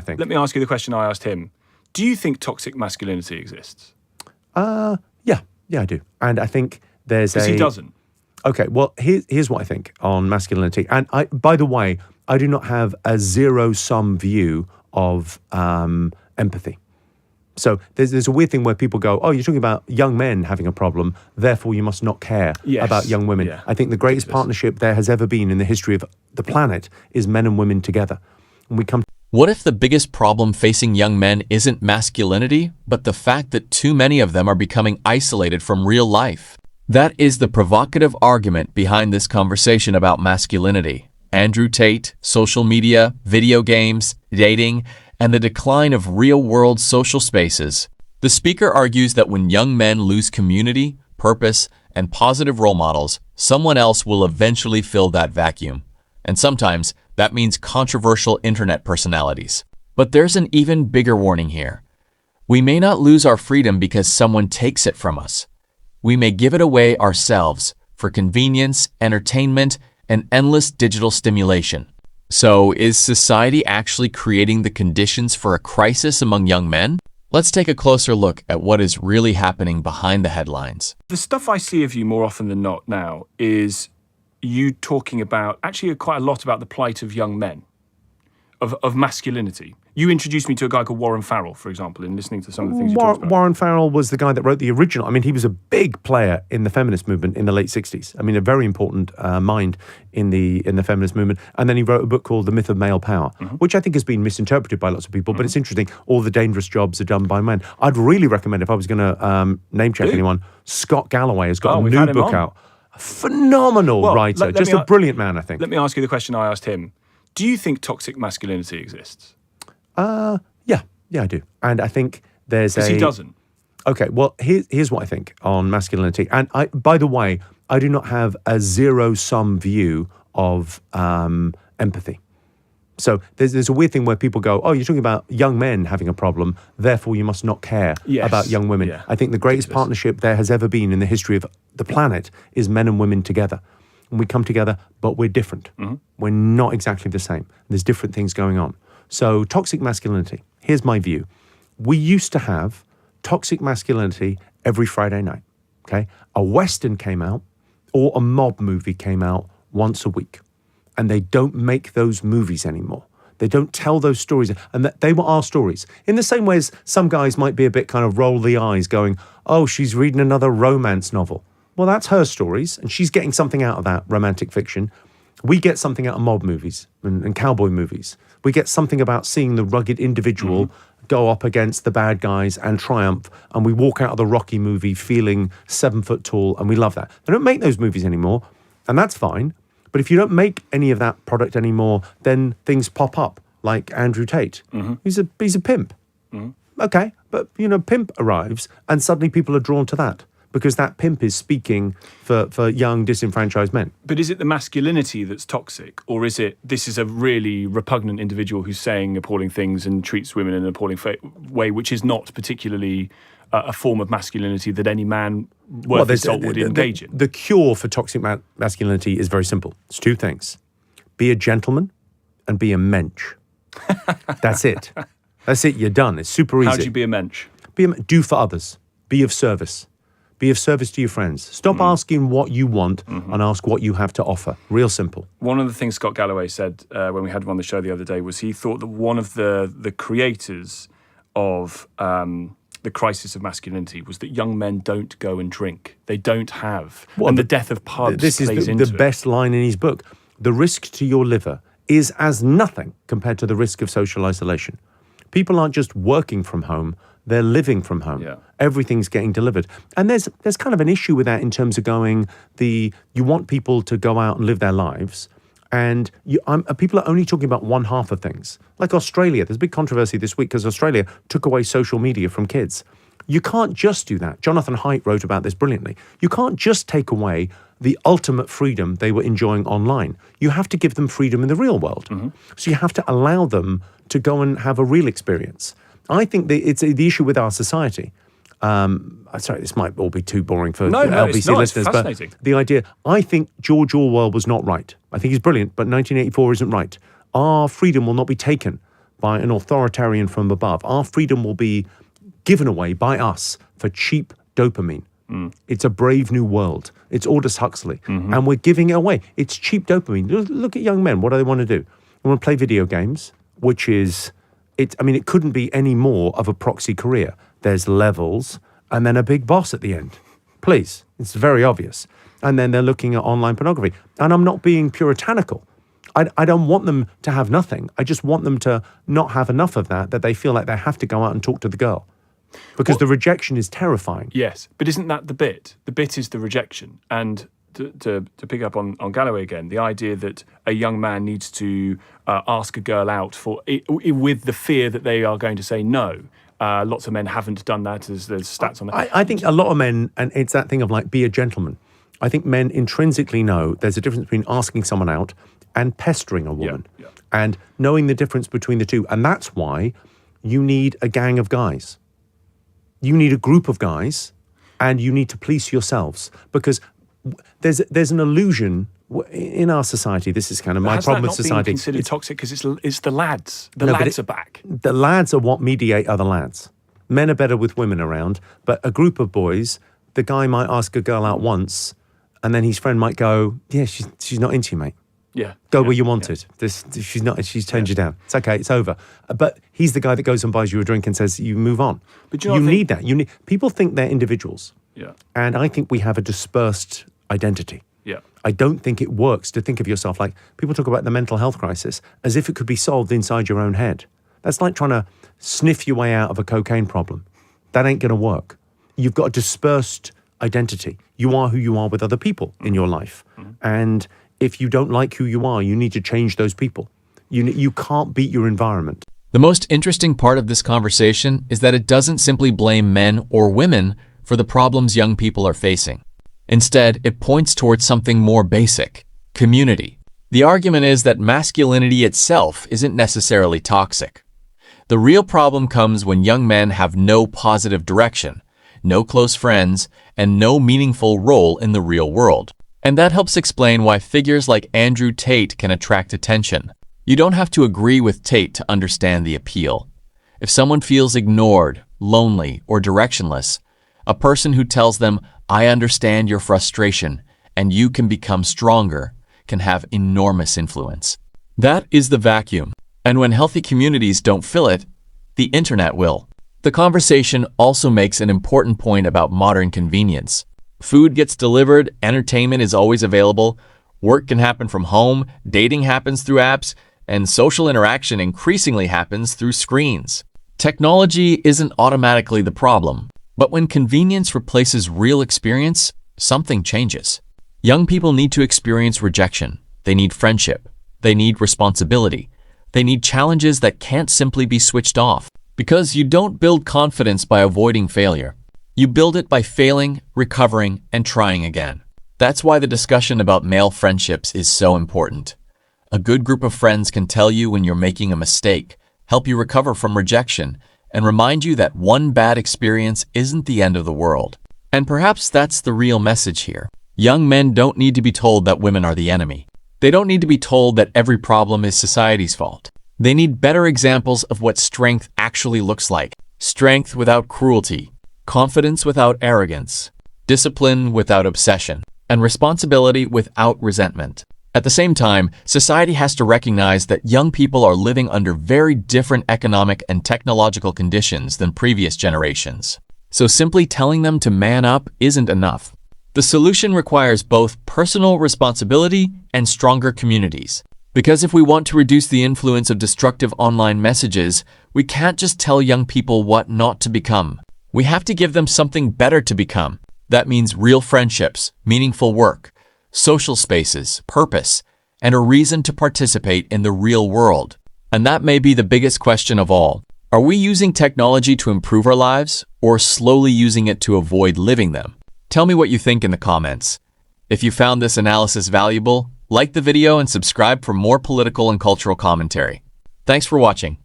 I think. Let me ask you the question I asked him. Do you think toxic masculinity exists? Yeah, I do. And I think there's Because he doesn't. Okay, well, here's what I think on masculinity. And by the way, I do not have a zero-sum view of empathy. So there's a weird thing where people go, oh, you're talking about young men having a problem, therefore you must not care about young women. Yeah. I think the greatest partnership there has ever been in the history of the planet is men and women together. And we come. What if the biggest problem facing young men isn't masculinity, but the fact that too many of them are becoming isolated from real life? That is the provocative argument behind this conversation about masculinity. Andrew Tate, social media, video games, dating, and the decline of real-world social spaces. The speaker argues that when young men lose community, purpose, and positive role models, someone else will eventually fill that vacuum. And sometimes that means controversial internet personalities. But there's an even bigger warning here. We may not lose our freedom because someone takes it from us. We may give it away ourselves for convenience, entertainment, and endless digital stimulation. So, is society actually creating the conditions for a crisis among young men? Let's take a closer look at what is really happening behind the headlines. The stuff I see of you more often than not now is you talking about, actually quite a lot about the plight of young men, of masculinity. You introduced me to a guy called Warren Farrell, for example, in listening to some of the things you talked about. Warren Farrell was the guy that wrote the original. I mean, he was a big player in the feminist movement in the late 60s. I mean, a very important mind in the feminist movement. And then he wrote a book called The Myth of Male Power, which I think has been misinterpreted by lots of people. But it's interesting. All the dangerous jobs are done by men. I'd really recommend, if I was going to name check anyone, Scott Galloway has got a new book out. A phenomenal writer. Just a brilliant man, I think. Let me ask you the question I asked him. Do you think toxic masculinity exists? Yeah, I do. And I think there's Because he doesn't. Okay, well, here's what I think on masculinity. And by the way, I do not have a zero-sum view of empathy. So there's a weird thing where people go, oh, you're talking about young men having a problem, therefore you must not care about young women. Yeah. I think the greatest partnership there has ever been in the history of the planet is men and women together. And we come together, but we're different. We're not exactly the same. There's different things going on. So toxic masculinity, here's my view. We used to have toxic masculinity every Friday night, okay? A Western came out or a mob movie came out once a week. And they don't make those movies anymore. They don't tell those stories. And they were our stories. In the same way as some guys might be a bit kind of roll the eyes going, oh, she's reading another romance novel. Well, that's her stories. And she's getting something out of that romantic fiction. We get something out of mob movies and cowboy movies. We get something about seeing the rugged individual go up against the bad guys and triumph. And we walk out of the Rocky movie feeling 7 foot tall. And we love that. They don't make those movies anymore. And that's fine. But if you don't make any of that product anymore, then things pop up like Andrew Tate. He's a pimp. Okay, but pimp arrives and suddenly people are drawn to that because that pimp is speaking for young disenfranchised men. But is it the masculinity that's toxic, or is it this is a really repugnant individual who's saying appalling things and treats women in an appalling way, which is not particularly a form of masculinity that any man worth his salt would engage in? The cure for toxic masculinity is very simple. It's two things. Be a gentleman and be a mensch. That's it. That's it. You're done. It's super easy. How do you be a mensch? Do for others. Be of service. Be of service to your friends. Stop asking what you want and ask what you have to offer. Real simple. One of the things Scott Galloway said when we had him on the show the other day was he thought that one of the creators of the crisis of masculinity was that young men don't go and drink. They don't have. And the death of pubs This plays is into the best line in his book. The risk to your liver is as nothing compared to the risk of social isolation. People aren't just working from home, they're living from home. Yeah. Everything's getting delivered. And there's kind of an issue with that in terms of you want people to go out and live their lives. And people are only talking about one half of things. Like Australia, there's a big controversy this week because Australia took away social media from kids. You can't just do that. Jonathan Haidt wrote about this brilliantly. You can't just take away the ultimate freedom they were enjoying online. You have to give them freedom in the real world. So you have to allow them to go and have a real experience. I think it's the issue with our society. Sorry, this might all be too boring for LBC listeners, but the idea, I think George Orwell was not right. I think he's brilliant, but 1984 isn't right. Our freedom will not be taken by an authoritarian from above. Our freedom will be given away by us for cheap dopamine. It's a brave new world. It's Aldous Huxley. And we're giving it away. It's cheap dopamine. Look at young men. What do they want to do? They want to play video games, which is, it couldn't be any more of a proxy career. There's levels and then a big boss at the end. Please. It's very obvious. And then they're looking at online pornography. And I'm not being puritanical. I don't want them to have nothing. I just want them to not have enough of that they feel like they have to go out and talk to the girl. Because the rejection is terrifying. Yes, but isn't that the bit? The bit is the rejection. And to pick up on Galloway again, the idea that a young man needs to ask a girl out with the fear that they are going to say no. Lots of men haven't done that, as there's stats on that. I think a lot of men, and it's that thing of like, be a gentleman. I think men intrinsically know there's a difference between asking someone out and pestering a woman. And knowing the difference between the two. And that's why you need a gang of guys. You need a group of guys, and you need to police yourselves, because there's an illusion in our society. This is kind of my problem with society. Has that not been considered toxic because it's the lads? The lads are back. The lads are what mediate other lads. Men are better with women around, but a group of boys, the guy might ask a girl out once, and then his friend might go, "Yeah, she's not into you, mate. Go where you wanted. She's not. She's turned you down. It's okay. It's over." But he's the guy that goes and buys you a drink and says, "You move on." But you need that. People think they're individuals. Yeah. And I think we have a dispersed identity. Yeah. I don't think it works to think of yourself like, people talk about the mental health crisis as if it could be solved inside your own head. That's like trying to sniff your way out of a cocaine problem. That ain't going to work. You've got a dispersed identity. You are who you are with other people in your life. And if you don't like who you are, you need to change those people. You can't beat your environment. The most interesting part of this conversation is that it doesn't simply blame men or women for the problems young people are facing. Instead, it points towards something more basic: community. The argument is that masculinity itself isn't necessarily toxic. The real problem comes when young men have no positive direction, no close friends, and no meaningful role in the real world. And that helps explain why figures like Andrew Tate can attract attention. You don't have to agree with Tate to understand the appeal. If someone feels ignored, lonely, or directionless, a person who tells them, "I understand your frustration, and you can become stronger," can have enormous influence. That is the vacuum. And when healthy communities don't fill it, the internet will. The conversation also makes an important point about modern convenience. Food gets delivered, entertainment is always available, work can happen from home, dating happens through apps, and social interaction increasingly happens through screens. Technology isn't automatically the problem, but when convenience replaces real experience, something changes. Young people need to experience rejection. They need friendship. They need responsibility. They need challenges that can't simply be switched off. Because you don't build confidence by avoiding failure. You build it by failing, recovering, and trying again. That's why the discussion about male friendships is so important. A good group of friends can tell you when you're making a mistake, help you recover from rejection, and remind you that one bad experience isn't the end of the world. And perhaps that's the real message here. Young men don't need to be told that women are the enemy. They don't need to be told that every problem is society's fault. They need better examples of what strength actually looks like. Strength without cruelty, confidence without arrogance, discipline without obsession, and responsibility without resentment. At the same time, society has to recognize that young people are living under very different economic and technological conditions than previous generations. So simply telling them to man up isn't enough. The solution requires both personal responsibility and stronger communities. Because if we want to reduce the influence of destructive online messages, we can't just tell young people what not to become. We have to give them something better to become. That means real friendships, meaningful work, social spaces, purpose, and a reason to participate in the real world. And that may be the biggest question of all. Are we using technology to improve our lives, or slowly using it to avoid living them? Tell me what you think in the comments. If you found this analysis valuable, like the video and subscribe for more political and cultural commentary. Thanks for watching.